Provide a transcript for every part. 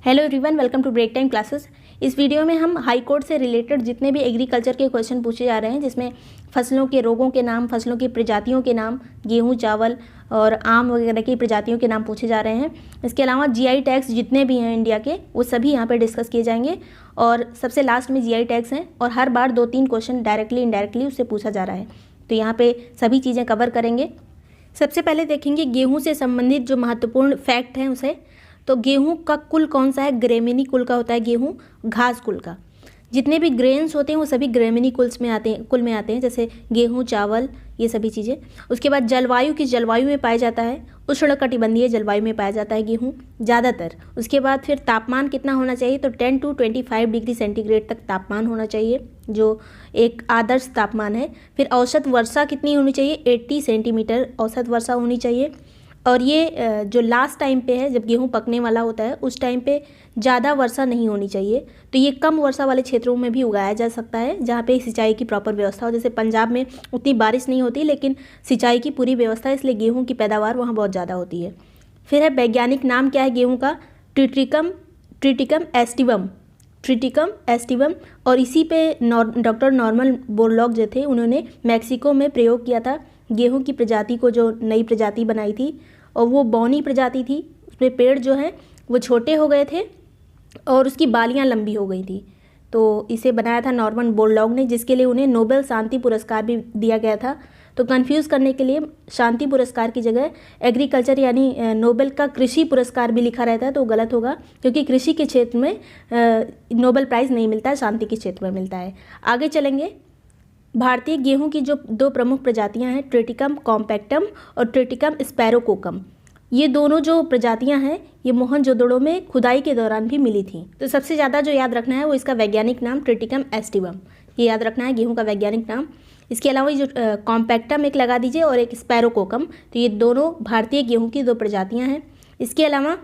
Hello everyone, welcome to break time classes. इस वीडियो में हम हाई कोर्ट से रिलेटेड जितने भी एग्रीकल्चर के क्वेश्चन पूछे जा रहे हैं, जिसमें फसलों के रोगों के नाम, फसलों की प्रजातियों के नाम, गेहूं, चावल और आम वगैरह की प्रजातियों के नाम पूछे जा रहे हैं। इसके अलावा जीआई टैग्स जितने भी हैं इंडिया के, वो सभी यहाँ पर डिस्कस किए जाएंगे और सबसे लास्ट में जीआई टैग्स हैं और हर बार 2-3 क्वेश्चन डायरेक्टली इनडायरेक्टली उससे पूछा जा रहा है। तो यहाँ पर सभी चीज़ें कवर करेंगे। सबसे पहले देखेंगे गेहूँ से संबंधित जो महत्वपूर्ण फैक्ट हैं उसे। तो गेहूं का कुल कौन सा है? ग्रेमिनी कुल का होता है गेहूं, घास कुल का। जितने भी ग्रेन्स होते हैं वो सभी ग्रेमिनी कुल में आते हैं, जैसे गेहूं, चावल, ये सभी चीज़ें। उसके बाद जलवायु, किस जलवायु में पाया जाता है? उष्णकटिबंधीय जलवायु में पाया जाता है गेहूं ज़्यादातर। उसके बाद फिर तापमान कितना होना चाहिए? तो 10 to 25 डिग्री सेंटीग्रेड तक तापमान होना चाहिए, जो एक आदर्श तापमान है। फिर औसत वर्षा कितनी होनी चाहिए? 80 सेंटीमीटर औसत वर्षा होनी चाहिए। और ये जो लास्ट टाइम पे है, जब गेहूं पकने वाला होता है, उस टाइम पे ज़्यादा वर्षा नहीं होनी चाहिए। तो ये कम वर्षा वाले क्षेत्रों में भी उगाया जा सकता है, जहाँ पे सिंचाई की प्रॉपर व्यवस्था हो। जैसे पंजाब में उतनी बारिश नहीं होती, लेकिन सिंचाई की पूरी व्यवस्था है, इसलिए गेहूं की पैदावार वहाँ बहुत ज़्यादा होती है। फिर है वैज्ञानिक नाम क्या है गेहूँ का? Triticum aestivum. और इसी पे डॉक्टर नॉर्मन बोरलॉग जो थे, उन्होंने मैक्सिको में प्रयोग किया था गेहूं की प्रजाति को, जो नई प्रजाति बनाई थी, और वो बौनी प्रजाति थी। उसमें पेड़ जो है वो छोटे हो गए थे और उसकी बालियां लंबी हो गई थी। तो इसे बनाया था नॉर्मन बोरलॉग ने, जिसके लिए उन्हें नोबेल शांति पुरस्कार भी दिया गया था। तो कंफ्यूज करने के लिए शांति पुरस्कार की जगह एग्रीकल्चर यानी नोबेल का कृषि पुरस्कार भी लिखा रहता है, तो गलत होगा, क्योंकि कृषि के क्षेत्र में नोबेल प्राइज़ नहीं मिलता है, शांति के क्षेत्र में मिलता है। आगे चलेंगे। भारतीय गेहूं की जो 2 प्रमुख प्रजातियां हैं, ट्रिटिकम कॉम्पैक्टम और ट्रिटिकम स्पैरोकोकम। ये दोनों जो प्रजातियां हैं, ये मोहनजोदड़ो में खुदाई के दौरान भी मिली थी। तो सबसे ज़्यादा जो याद रखना है वो इसका वैज्ञानिक नाम ट्रिटिकम एस्टिवम, ये याद रखना है गेहूं का वैज्ञानिक नाम। इसके अलावा ये जो कॉम्पैक्टम एक लगा दीजिए और एक स्पैरोकोकम, तो ये दोनों भारतीय गेहूँ की 2 प्रजातियाँ हैं। इसके अलावा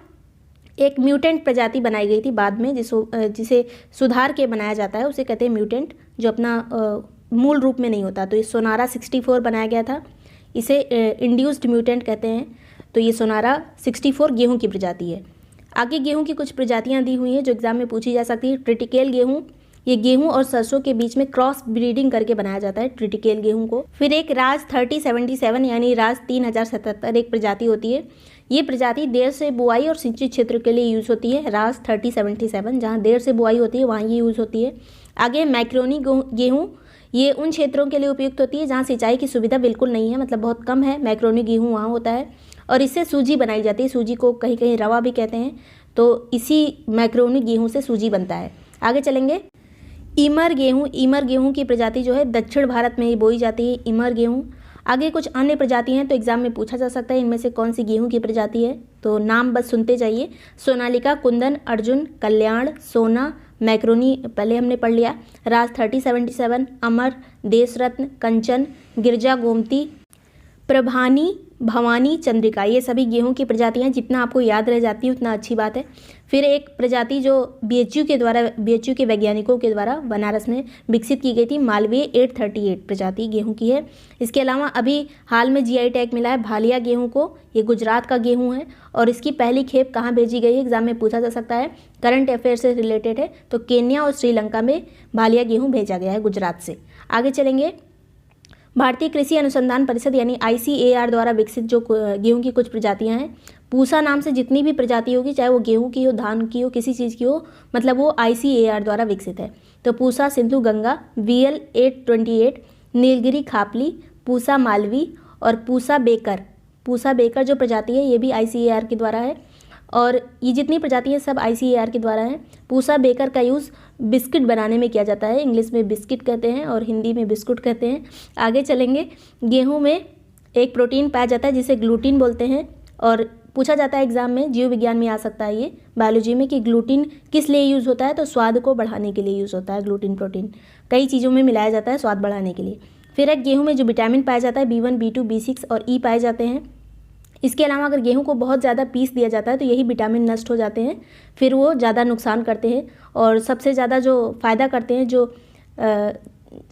एक म्यूटेंट प्रजाति बनाई गई थी बाद में, जिसे सुधार के बनाया जाता है, उसे कहते हैं म्यूटेंट, जो अपना मूल रूप में नहीं होता। तो ये सोनारा 64 बनाया गया था, इसे इंड्यूस्ड म्यूटेंट कहते हैं। तो ये सोनारा 64 गेहूं की प्रजाति है। आगे गेहूं की कुछ प्रजातियां दी हुई हैं जो एग्जाम में पूछी जा सकती है। ट्रिटिकेल गेहूं, ये गेहूं और सरसों के बीच में क्रॉस ब्रीडिंग करके बनाया जाता है ट्रिटिकेल गेहूं को। फिर एक राज 3077 यानी राज 3077 एक प्रजाति होती है। ये प्रजाति देर से बुआई और सिंचित क्षेत्र के लिए यूज़ होती है। राज 3077, जहाँ देर से बुआई होती है वहाँ ये यूज़ होती है। आगे मैक्रोनी गेहूँ, ये उन क्षेत्रों के लिए उपयुक्त होती है जहाँ सिंचाई की सुविधा बिल्कुल नहीं है, मतलब बहुत कम है। मैक्रोनी गेहूँ वहाँ होता है और इससे सूजी बनाई जाती है। सूजी को कहीं कहीं रवा भी कहते हैं। तो इसी मैक्रोनी गेहूँ से सूजी बनता है। आगे चलेंगे। इमर गेहूँ की प्रजाति जो है दक्षिण भारत में ही बोई जाती है, इमर गेहूँ। आगे कुछ अन्य प्रजाति हैं, तो एग्जाम में पूछा जा सकता है इनमें से कौन सी गेहूँ की प्रजाति है। तो नाम बस सुनते जाइए। सोनालिका, कुंदन, अर्जुन, कल्याण, सोना, मैक्रोनी पहले हमने पढ़ लिया। राज 3077, अमर, देशरत्न, कंचन, गिरजा, गोमती, प्रभानी, भवानी, चंद्रिका, ये सभी गेहूं की प्रजातियां। जितना आपको याद रह जाती है उतना अच्छी बात है। फिर एक प्रजाति जो बीएचयू के वैज्ञानिकों के द्वारा बनारस में विकसित की गई थी, मालवीय 838 प्रजाति गेहूं की है। इसके अलावा अभी हाल में जीआई टैग मिला है भालिया गेहूं को, ये गुजरात का गेहूं है और इसकी पहली खेप कहाँ भेजी गई है, एग्जाम में पूछा जा सकता है, करंट अफेयर से रिलेटेड है। तो केन्या और श्रीलंका में भालिया गेहूँ भेजा गया है गुजरात से। आगे चलेंगे। भारतीय कृषि अनुसंधान परिषद यानी ICAR द्वारा विकसित जो गेहूं की कुछ प्रजातियां हैं, पूसा नाम से जितनी भी प्रजाति होगी, चाहे वो गेहूं की हो, धान की हो, किसी चीज़ की हो, मतलब वो ICAR द्वारा विकसित है। तो पूसा सिंधु गंगा, VL 828, नीलगिरी खापली, पूसा मालवी और पूसा बेकर जो प्रजाति है ये भी ICAR के द्वारा है। और ये जितनी प्रजाति है सब ICAR के द्वारा है। पूसा बेकर का यूज़ बिस्किट बनाने में किया जाता है, इंग्लिश में बिस्किट कहते हैं और हिंदी में बिस्कुट कहते हैं। आगे चलेंगे। गेहूं में एक प्रोटीन पाया जाता है जिसे ग्लूटीन बोलते हैं और पूछा जाता है एग्जाम में, जीव विज्ञान में आ सकता है ये, बायोलॉजी में, कि ग्लूटीन किस लिए यूज़ होता है। तो स्वाद को बढ़ाने के लिए यूज़ होता है ग्लूटीन प्रोटीन, कई चीज़ों में मिलाया जाता है स्वाद बढ़ाने के लिए। फिर एक गेहूँ में जो विटामिन पाया जाता है B1, B2, B6 और E पाए जाते हैं। इसके अलावा अगर गेहूं को बहुत ज़्यादा पीस दिया जाता है तो यही विटामिन नष्ट हो जाते हैं, फिर वो ज़्यादा नुकसान करते हैं। और सबसे ज़्यादा जो फ़ायदा करते हैं, जो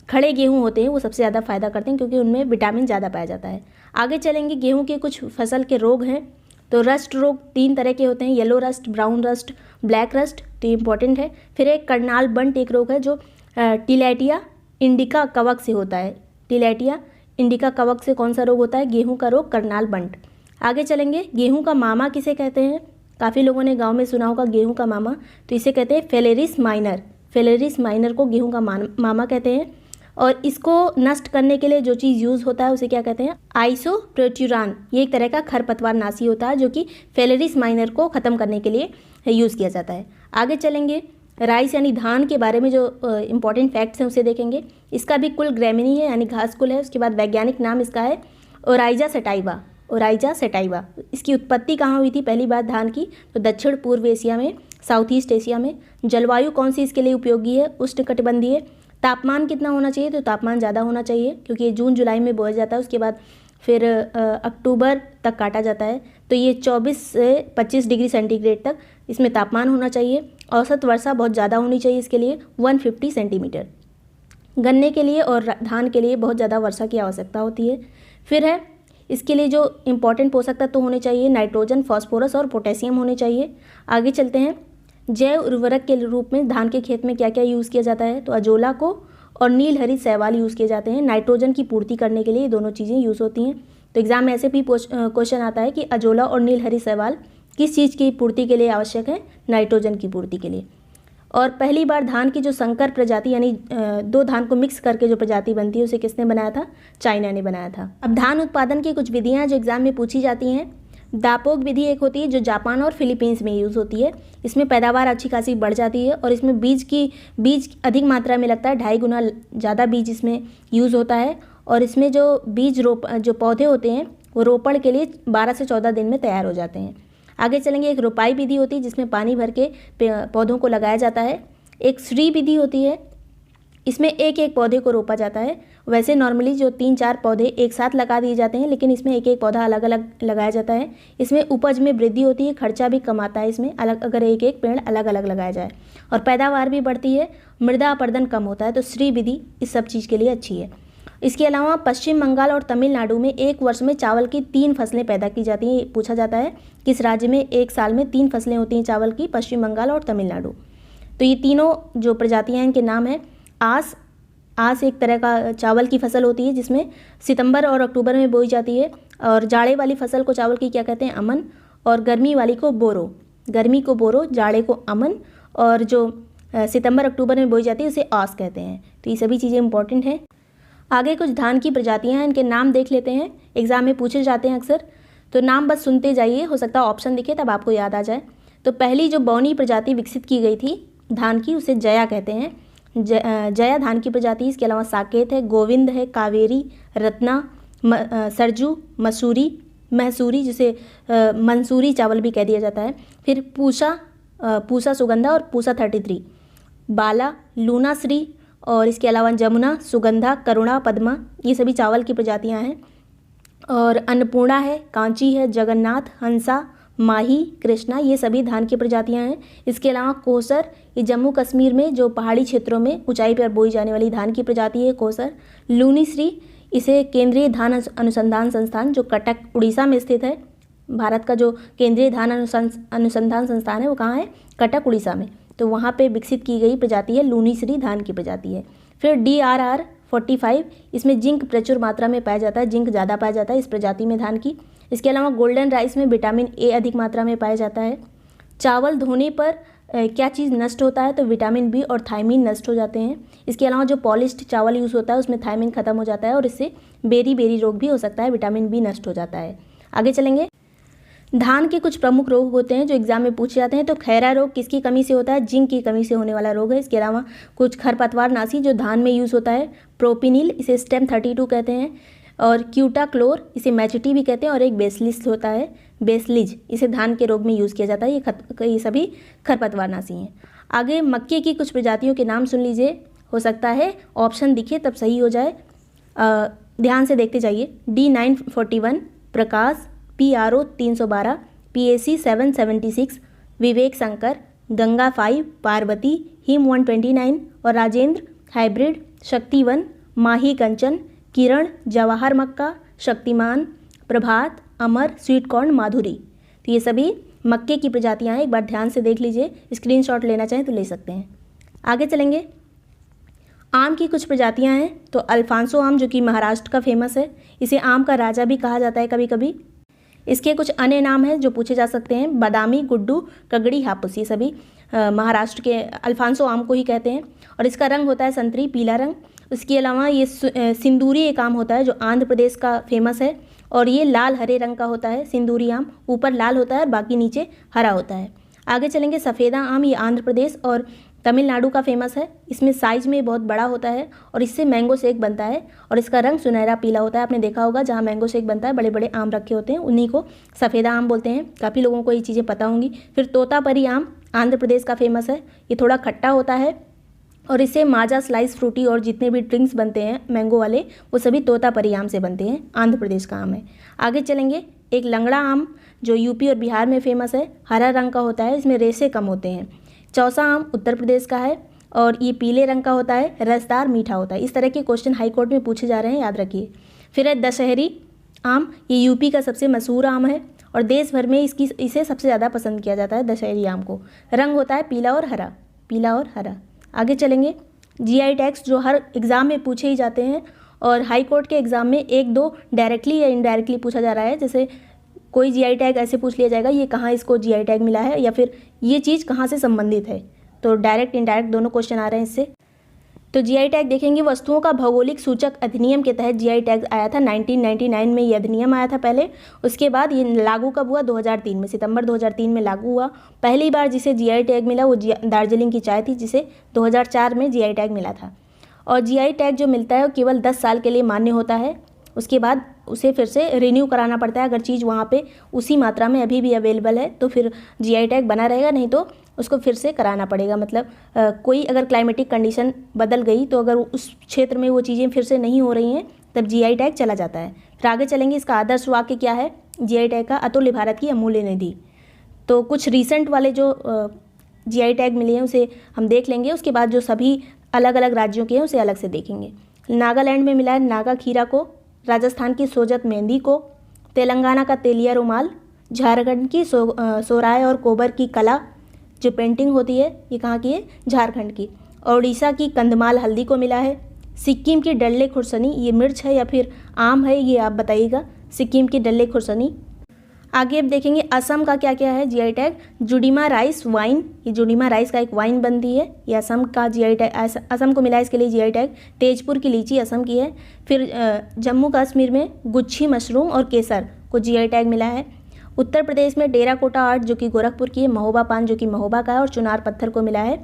खड़े गेहूं होते हैं, वो सबसे ज़्यादा फ़ायदा करते हैं क्योंकि उनमें विटामिन ज़्यादा पाया जाता है। आगे चलेंगे। गेहूं के कुछ फसल के रोग हैं। तो रस्ट रोग 3 तरह के होते हैं, yellow rust, brown rust, black rust, तो ये इंपॉर्टेंट है। फिर एक करनाल बंट एक रोग है जो टिलैटिया इंडिका कवक से होता है। टिलैटिया इंडिका कवक से कौन सा रोग होता है? गेहूं का रोग, करनाल बंट। आगे चलेंगे, गेहूं का मामा किसे कहते हैं? काफ़ी लोगों ने गांव में सुना होगा गेहूं का मामा, तो इसे कहते हैं फेलेरिस माइनर। फेलेरिस माइनर को गेहूं का मामा कहते हैं। और इसको नष्ट करने के लिए जो चीज़ यूज़ होता है उसे क्या कहते हैं? आइसोप्रोट्यूरान। ये एक तरह का खरपतवार नाशी होता है जो कि फेलेरिस माइनर को ख़त्म करने के लिए यूज़ किया जाता है। आगे चलेंगे, राइस यानी धान के बारे में जो इंपॉर्टेंट फैक्ट्स हैं उसे देखेंगे। इसका भी कुल ग्रैमिनी है यानी घास कुल है। उसके बाद वैज्ञानिक नाम इसका है ओराइजा सेटाइवा। Oryza sativa. इसकी उत्पत्ति कहाँ हुई थी पहली बार धान की? तो दक्षिण पूर्व एशिया में, साउथ ईस्ट एशिया में। जलवायु कौन सी इसके लिए उपयोगी है? उष्णकटिबंधीय। तापमान कितना होना चाहिए? तो तापमान ज़्यादा होना चाहिए क्योंकि ये जून जुलाई में बोया जाता है, उसके बाद फिर अक्टूबर तक काटा जाता है। तो ये 24 से 25 डिग्री सेंटीग्रेड तक इसमें तापमान होना चाहिए। औसत वर्षा बहुत ज़्यादा होनी चाहिए इसके लिए, 150 सेंटीमीटर। गन्ने के लिए और धान के लिए बहुत ज़्यादा वर्षा की आवश्यकता होती है। फिर है इसके लिए जो इंपॉर्टेंट पोषक तत्व होने चाहिए, नाइट्रोजन, फास्फोरस और पोटेशियम होने चाहिए। आगे चलते हैं, जैव उर्वरक के रूप में धान के खेत में क्या क्या यूज़ किया जाता है? तो अजोला को और नील हरित शैवाल यूज़ किए जाते हैं। नाइट्रोजन की पूर्ति करने के लिए ये दोनों चीज़ें यूज़ होती हैं। तो एग्जाम में ऐसे भी क्वेश्चन आता है कि अजोला और नील हरित शैवाल किस चीज़ की पूर्ति के लिए आवश्यक है? नाइट्रोजन की पूर्ति के लिए। और पहली बार धान की जो संकर प्रजाति यानी 2 धान को मिक्स करके जो प्रजाति बनती है उसे किसने बनाया था? चाइना ने बनाया था। अब धान उत्पादन की कुछ विधियाँ जो एग्जाम में पूछी जाती हैं। दापोग विधि एक होती है जो जापान और फिलीपींस में यूज़ होती है। इसमें पैदावार अच्छी खासी बढ़ जाती है और इसमें बीज अधिक मात्रा में लगता है, 2.5 गुना ज़्यादा बीज इसमें यूज़ होता है। और इसमें जो जो पौधे होते हैं वो रोपण के लिए 12 से 14 दिन में तैयार हो जाते हैं। आगे चलेंगे, एक रोपाई विधि होती है जिसमें पानी भर के पौधों को लगाया जाता है। एक श्री विधि होती है, इसमें एक एक पौधे को रोपा जाता है। वैसे नॉर्मली जो 3-4 पौधे एक साथ लगा दिए जाते हैं, लेकिन इसमें एक एक पौधा अलग अलग लगाया जाता है। इसमें उपज में वृद्धि होती है, खर्चा भी कम आता है इसमें अलग, अगर एक एक पेड़ अलग अलग लगाया जाए, और पैदावार भी बढ़ती है, मृदा अपरदन कम होता है। तो श्री विधि इस सब चीज़ के लिए अच्छी है। इसके अलावा पश्चिम बंगाल और तमिलनाडु में एक वर्ष में चावल की 3 फसलें पैदा की जाती हैं। पूछा जाता है किस राज्य में एक साल में 3 फसलें होती हैं चावल की? पश्चिम बंगाल और तमिलनाडु। तो ये तीनों जो प्रजातियां हैं इनके नाम है आस एक तरह का चावल की फसल होती है जिसमें सितंबर और अक्टूबर में बोई जाती है। और जाड़े वाली फसल को चावल की क्या कहते हैं? अमन। और गर्मी वाली को बोरो। गर्मी को बोरो, जाड़े को अमन, और जो सितंबर अक्टूबर में बोई जाती है उसे आस कहते हैं। तो ये सभी चीज़ें इंपॉर्टेंट हैं। आगे कुछ धान की प्रजातियां हैं, इनके नाम देख लेते हैं, एग्जाम में पूछे जाते हैं अक्सर। तो नाम बस सुनते जाइए, हो सकता है ऑप्शन दिखे तब आपको याद आ जाए। तो पहली जो बौनी प्रजाति विकसित की गई थी धान की उसे जया कहते हैं। जया धान की प्रजाति। इसके अलावा साकेत है, गोविंद है, कावेरी, रत्ना, सरजू, महसूरी जिसे मंसूरी चावल भी कह दिया जाता है। फिर पूसा सुगंधा और पूसा 33, बाला, लूनाश्री, और इसके अलावा जमुना, सुगंधा, करुणा, पद्मा, ये सभी चावल की प्रजातियां हैं। और अन्नपूर्णा है, कांची है, जगन्नाथ, हंसा, माही, कृष्णा, ये सभी धान की प्रजातियां हैं। इसके अलावा कोसर, ये जम्मू कश्मीर में जो पहाड़ी क्षेत्रों में ऊंचाई पर बोई जाने वाली धान की प्रजाति है कोसर। लूनीश्री, इसे केंद्रीय धान अनुसंधान संस्थान जो कटक उड़ीसा में स्थित है, भारत का जो केंद्रीय धान अनुसंधान संस्थान है वो कहाँ है? कटक उड़ीसा में। तो वहाँ पे विकसित की गई प्रजाति है लूनीश्री धान की प्रजाति है। फिर DRR 45, इसमें जिंक प्रचुर मात्रा में पाया जाता है, जिंक ज़्यादा पाया जाता है इस प्रजाति में धान की। इसके अलावा गोल्डन राइस में विटामिन A अधिक मात्रा में पाया जाता है। चावल धोने पर क्या चीज़ नष्ट होता है? तो विटामिन B और थायमीन नष्ट हो जाते हैं। इसके अलावा जो पॉलिश्ड चावल यूज़ होता है उसमें थायमीन खत्म हो जाता है और इससे बेरी रोग भी हो सकता है, विटामिन B नष्ट हो जाता है। आगे चलेंगे, धान के कुछ प्रमुख रोग होते हैं जो एग्जाम में पूछे जाते हैं। तो खैरा रोग किसकी कमी से होता है? जिंक की कमी से होने वाला रोग है। इसके अलावा कुछ खरपतवार नाशी जो धान में यूज़ होता है, प्रोपिनिल, इसे स्टेम 32 कहते हैं, और क्यूटाक्लोर, इसे मैचिटी भी कहते हैं, और एक बेसलिस होता है, बेसलिज, इसे धान के रोग में यूज़ किया जाता है। ये सभी खरपतवार नाशी हैं। आगे मक्के की कुछ प्रजातियों के नाम सुन लीजिए, हो सकता है ऑप्शन दिखे तब सही हो जाए, ध्यान से देखते जाइए। D941 प्रकाश, PRO 312, PAC 776, विवेक शंकर, गंगा 5, पार्वती, हिम 129 और राजेंद्र हाइब्रिड, शक्ति 1, माही कंचन, किरण, जवाहर मक्का, शक्तिमान, प्रभात, अमर, स्वीट कॉर्न, माधुरी। तो ये सभी मक्के की प्रजातियाँ हैं, एक बार ध्यान से देख लीजिए, स्क्रीनशॉट लेना चाहें तो ले सकते हैं। आगे चलेंगे, आम की कुछ प्रजातियाँ हैं। तो अल्फांसो आम जो कि महाराष्ट्र का फेमस है, इसे आम का राजा भी कहा जाता है कभी कभी। इसके कुछ अन्य नाम हैं जो पूछे जा सकते हैं, बादामी, गुड्डू, कगड़ी, हापुस, ये सभी महाराष्ट्र के अल्फांसो आम को ही कहते हैं। और इसका रंग होता है संतरी पीला रंग। इसके अलावा ये सिंदूरी एक आम होता है जो आंध्र प्रदेश का फेमस है, और ये लाल हरे रंग का होता है। सिंदूरी आम ऊपर लाल होता है और बाकी नीचे हरा होता है। आगे चलेंगे, सफ़ेदा आम, ये आंध्र प्रदेश और तमिलनाडु का फेमस है। इसमें साइज़ में बहुत बड़ा होता है और इससे मैंगो शेक बनता है, और इसका रंग सुनहरा पीला होता है। आपने देखा होगा जहाँ मैंगो शेक बनता है बड़े बड़े आम रखे होते हैं, उन्हीं को सफ़ेदा आम बोलते हैं। काफ़ी लोगों को ये चीज़ें पता होंगी। फिर तोतापरी आम आंध्र प्रदेश का फेमस है, ये थोड़ा खट्टा होता है और इससे माजा, स्लाइस फ्रूटी और जितने भी ड्रिंक्स बनते हैं मैंगो वाले, वो सभी तोतापरी आम से बनते हैं, आंध्र प्रदेश का आम है। आगे चलेंगे, एक लंगड़ा आम जो यूपी और बिहार में फेमस है, हरा रंग का होता है, इसमें रेशे कम होते हैं। चौसा आम उत्तर प्रदेश का है और ये पीले रंग का होता है, रसदार मीठा होता है। इस तरह के क्वेश्चन हाई कोर्ट में पूछे जा रहे हैं, याद रखिए। फिर है दशहरी आम, ये यूपी का सबसे मशहूर आम है और देश भर में इसे सबसे ज़्यादा पसंद किया जाता है, दशहरी आम को। रंग होता है पीला और हरा, पीला और हरा। आगे चलेंगे, जीआई टैग्स जो हर एग्ज़ाम में पूछे ही जाते हैं और हाई कोर्ट के एग्ज़ाम में एक दो डायरेक्टली या इनडायरेक्टली पूछा जा रहा है। जैसे कोई जीआई टैग ऐसे पूछ लिया जाएगा, ये कहाँ इसको जीआई टैग मिला है, या फिर ये चीज़ कहाँ से संबंधित है। तो डायरेक्ट इनडायरेक्ट दोनों क्वेश्चन आ रहे हैं इससे। तो जीआई टैग देखेंगे, वस्तुओं का भौगोलिक सूचक अधिनियम के तहत जीआई टैग आया था 1999 में, ये अधिनियम आया था पहले। उसके बाद ये लागू कब हुआ, 2003 में, सितंबर 2003 में लागू हुआ। पहली बार जिसे जीआई टैग मिला वो दार्जिलिंग की चाय थी, जिसे 2004 में जीआई टैग मिला था। और जीआई टैग जो मिलता है वो केवल 10 साल के लिए मान्य होता है, उसके बाद उसे फिर से रिन्यू कराना पड़ता है। अगर चीज़ वहाँ पे उसी मात्रा में अभी भी अवेलेबल है तो फिर जीआई टैग बना रहेगा, नहीं तो उसको फिर से कराना पड़ेगा। मतलब कोई अगर क्लाइमेटिक कंडीशन बदल गई तो अगर उस क्षेत्र में वो चीज़ें फिर से नहीं हो रही हैं तब जीआई टैग चला जाता है। फिर आगे चलेंगे, इसका आदर्श वाक्य क्या है जीआई टैग का, अतुल्य भारत की अमूल्य निधि। तो कुछ रिसेंट वाले जो जीआई टैग मिले हैं उसे हम देख लेंगे, उसके बाद जो सभी अलग अलग राज्यों के हैं उसे अलग से देखेंगे। नागालैंड में मिला है नागा खीरा को, राजस्थान की सोजत मेहंदी को, तेलंगाना का तेलिया रुमाल, झारखंड की सोराय और कोबर की कला जो पेंटिंग होती है, ये कहाँ की है, झारखंड की। ओडिशा की कंधमाल हल्दी को मिला है। सिक्किम की डल्ले खुरसनी, ये मिर्च है या फिर आम है, ये आप बताइएगा, सिक्किम की डल्ले खुरसनी। आगे अब देखेंगे असम का क्या क्या है GI tag, Judima rice wine, ये जुडीमा राइस का एक वाइन बनती है, ये असम का जीआई टैग, असम को मिला है इसके लिए जीआई टैग। तेजपुर की लीची असम की है। फिर जम्मू कश्मीर में गुच्छी मशरूम और केसर को जीआई टैग मिला है। उत्तर प्रदेश में टेराकोटा आर्ट जो कि गोरखपुर की है, महोबा पान जो कि महोबा का है, और चुनार पत्थर को मिला है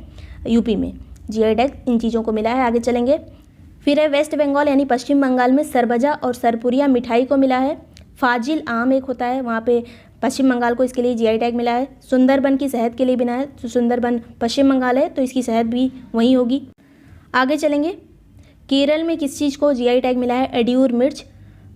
यूपी में जीआई टैग, इन चीज़ों को मिला है। आगे चलेंगे, फिर है वेस्ट बंगाल यानी पश्चिम बंगाल में सरबजा और सरपुरिया मिठाई को मिला है। फाजिल आम एक होता है, वहाँ पे पश्चिम बंगाल को इसके लिए जीआई टैग मिला है। सुंदरबन की शहद के लिए बना है, तो सुंदरबन पश्चिम बंगाल है तो इसकी शहद भी वहीं होगी। आगे चलेंगे, केरल में किस चीज़ को जीआई टैग मिला है, एड्यूर मिर्च,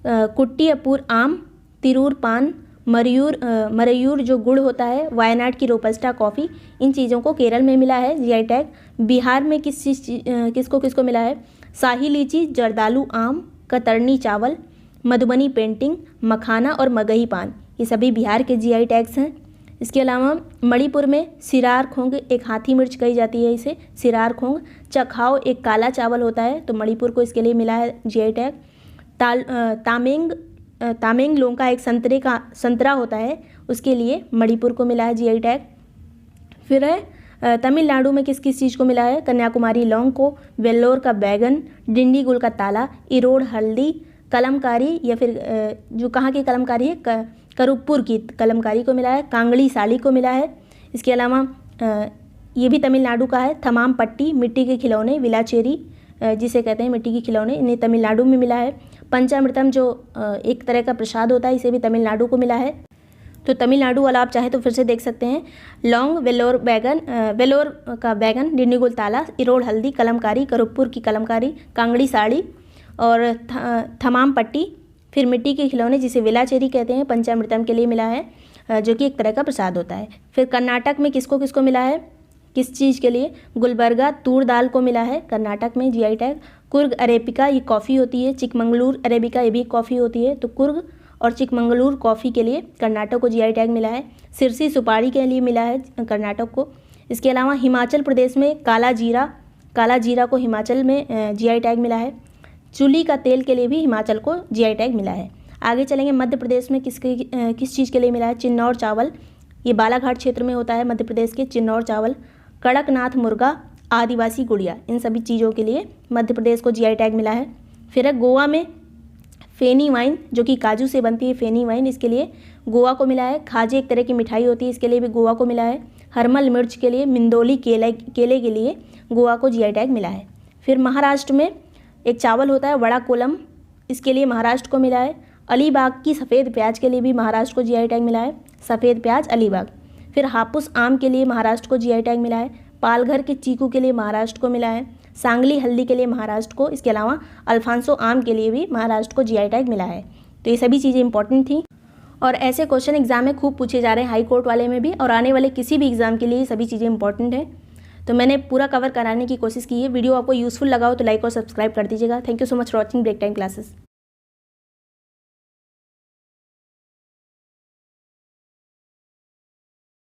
कुट्टियापुर आम, तिरूर पान, मरयूर जो गुड़ होता है, वायनाड की रोबस्टा कॉफ़ी, इन चीज़ों को केरल में मिला है जीआई टैग। बिहार में किसको मिला है, शाही लीची, जर्दालू आम, कतरनी चावल, मधुबनी पेंटिंग, मखाना और मगही पान, ये सभी बिहार के जीआई टैग्स हैं। इसके अलावा मणिपुर में सिरार खोंग, एक हाथी मिर्च कही जाती है इसे, सिरार खोंग। चखाओ एक काला चावल होता है, तो मणिपुर को इसके लिए मिला है जीआई टैग। तामेंग लोंग का एक संतरा होता है, उसके लिए मणिपुर को मिला है जीआई टैग। फिर है तमिलनाडु में किस किस चीज़ को मिला है, कन्याकुमारी लौंग को, वेल्लोर का बैगन, डिंडीगुल का ताला, इरोड़ हल्दी, कलमकारी या फिर जो कहाँ की कलमकारी है, करुप्पुर की कलमकारी को मिला है, कांगड़ी साड़ी को मिला है। इसके अलावा ये भी तमिलनाडु का है, थमाम पट्टी, मिट्टी के खिलौने, विलाचेरी जिसे कहते हैं मिट्टी के खिलौने, इन्हें तमिलनाडु में मिला है। पंचामृतम जो एक तरह का प्रसाद होता है, इसे भी तमिलनाडु को मिला है। तो तमिलनाडु वाला आप चाहें तो फिर से देख सकते हैं, लौंग, वेल्लोर का बैगन, डिंडीगुल ताला, इरोड़ हल्दी, कलमकारी, करुप्पुर की कलमकारी, कांगड़ी साड़ी और थमाम पट्टी। फिर मिट्टी के खिलौने जिसे विलाचेरी कहते हैं, पंचामृतम के लिए मिला है, जो कि एक तरह का प्रसाद होता है। फिर कर्नाटक में किसको मिला है, किस चीज़ के लिए, गुलबर्गा तूर दाल को मिला है कर्नाटक में जीआई टैग। कुर्ग अरेबिका ये कॉफ़ी होती है, चिकमंगलूर अरेबिका ये भी कॉफ़ी होती है, तो कुर्ग और चिकमंगलूर कॉफ़ी के लिए कर्नाटक को जीआई टैग मिला है। सिरसी सुपारी के लिए मिला है कर्नाटक को। इसके अलावा हिमाचल प्रदेश में काला जीरा को हिमाचल में जीआई टैग मिला है। चुली का तेल के लिए भी हिमाचल को जीआई टैग मिला है। आगे चलेंगे, मध्य प्रदेश में किस चीज़ के लिए मिला है? चिन्नौर चावल, ये बालाघाट क्षेत्र में होता है मध्य प्रदेश के चिन्नौर चावल। कड़कनाथ मुर्गा, आदिवासी गुड़िया, इन सभी चीज़ों के लिए मध्य प्रदेश को जीआई टैग मिला है। फिर है गोवा में फेनी वाइन, जो कि काजू से बनती है फेनी वाइन, इसके लिए गोवा को मिला है। खाजे एक तरह की मिठाई होती है, इसके लिए भी गोवा को मिला है। हरमल मिर्च के लिए, मिंदोली केले के लिए गोवा को जीआई टैग मिला है। फिर महाराष्ट्र में एक चावल होता है वड़ा कोलम, इसके लिए महाराष्ट्र को मिला है। अलीबाग की सफ़ेद प्याज के लिए भी महाराष्ट्र को जीआई टैग मिला है, सफ़ेद प्याज अलीबाग। फिर हापुस आम के लिए महाराष्ट्र को जीआई टैग मिला है। पालघर के चीकू के लिए महाराष्ट्र को मिला है। सांगली हल्दी के लिए महाराष्ट्र को, इसके अलावा अल्फांसो आम के लिए भी महाराष्ट्र को जीआई टैग मिला है। तो ये सभी चीज़ें इंपॉर्टेंट थी और ऐसे क्वेश्चन एग्जाम में खूब पूछे जा रहे हैं, हाई कोर्ट वाले में भी और आने वाले किसी भी एग्जाम के लिए ये सभी चीज़ें इंपॉर्टेंट है। तो मैंने पूरा कवर कराने की कोशिश की है। वीडियो आपको यूज़फुल लगा हो तो लाइक और सब्सक्राइब कर दीजिएगा। Thank you so much for watching break time classes.